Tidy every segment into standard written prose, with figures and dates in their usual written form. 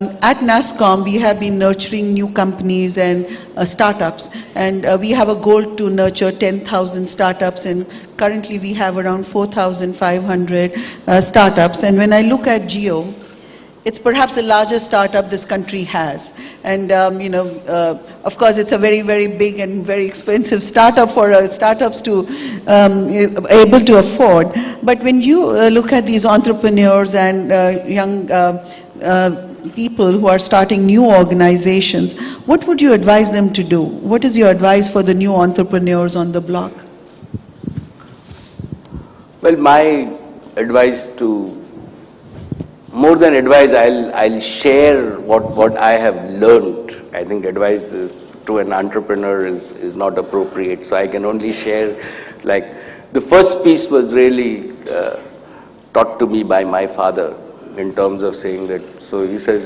At NASSCOM, we have been nurturing new companies and startups, and we have a goal to nurture 10,000 startups, and currently we have around 4,500 startups. And when I look at Jio, it's perhaps the largest startup this country has. And, of course, it's a very, very big and very expensive startup for startups to able to afford. But when you look at these entrepreneurs and young people who are starting new organizations, what would you advise them to do? What is your advice for the new entrepreneurs on the block? Well, my advice to, more than advice, I'll share what I have learned. I think advice to an entrepreneur is not appropriate, so I can only share, like, the first piece was really taught to me by my father, in terms of saying that, so he says,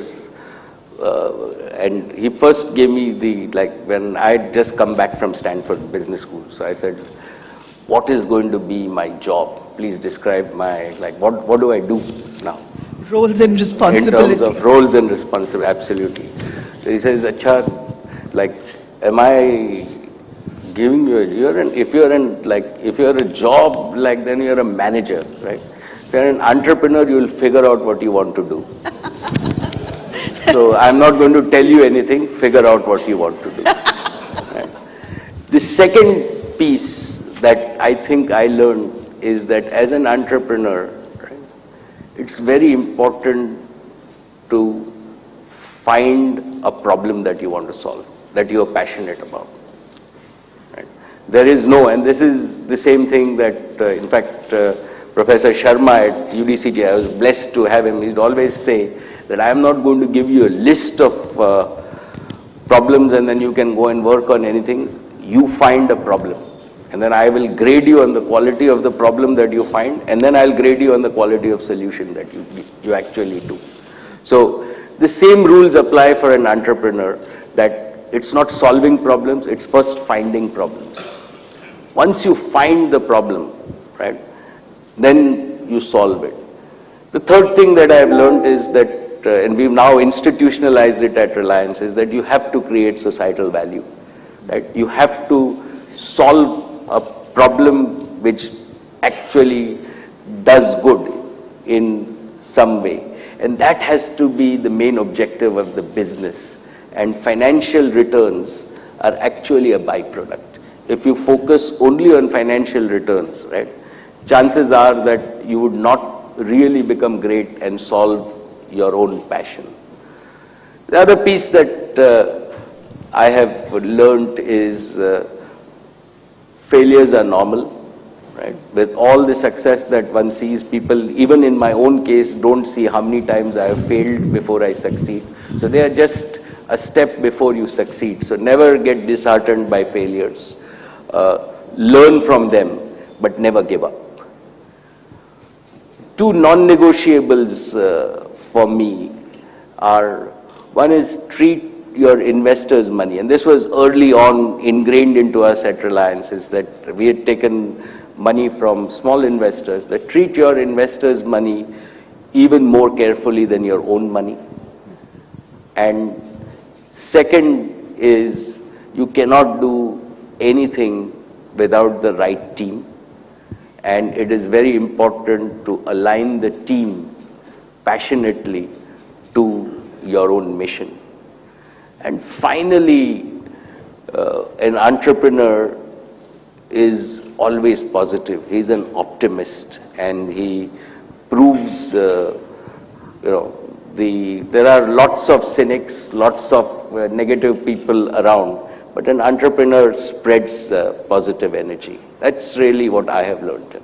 and he first gave me when I had just come back from Stanford Business School, so I said, what is going to be my job? Please describe my, what do I do now? Roles and responsibilities. In terms of roles and responsibility, absolutely. So he says, Acha, am I giving you, if you're a job, then you're a manager, right? If you're an entrepreneur, you'll figure out what you want to do. So I'm not going to tell you anything, figure out what you want to do. Right? The second piece that I think I learned is that as an entrepreneur, right, it's very important to find a problem that you want to solve, that you're passionate about. Right? There is no, and this is the same thing that, in fact, Professor Sharma at UDCG, I was blessed to have him. He'd always say that I am not going to give you a list of problems and then you can go and work on anything. You find a problem, and then I will grade you on the quality of the problem that you find, and then I'll grade you on the quality of solution that you actually do. So the same rules apply for an entrepreneur, that it's not solving problems, it's first finding problems. Once you find the problem, right, then you solve it. The third thing that I have learned is that, and we've now institutionalized it at Reliance, is that you have to create societal value. Right? You have to solve a problem which actually does good in some way. And that has to be the main objective of the business. And financial returns are actually a byproduct. If you focus only on financial returns, right, chances are that you would not really become great and solve your own passion. The other piece that I have learned is failures are normal. Right? With all the success that one sees, people, even in my own case, don't see how many times I have failed before I succeed. So they are just a step before you succeed. So never get disheartened by failures. Learn from them, but never give up. Two non-negotiables for me are, one is treat your investors' money, and this was early on ingrained into us at Reliance, is that we had taken money from small investors, that treat your investors' money even more carefully than your own money. And second is, you cannot do anything without the right team. And it is very important to align the team passionately to your own mission. And finally, an entrepreneur is always positive. He's an optimist, and he proves, there are lots of cynics, lots of negative people around, but an entrepreneur spreads positive energy. That's really what I have learned.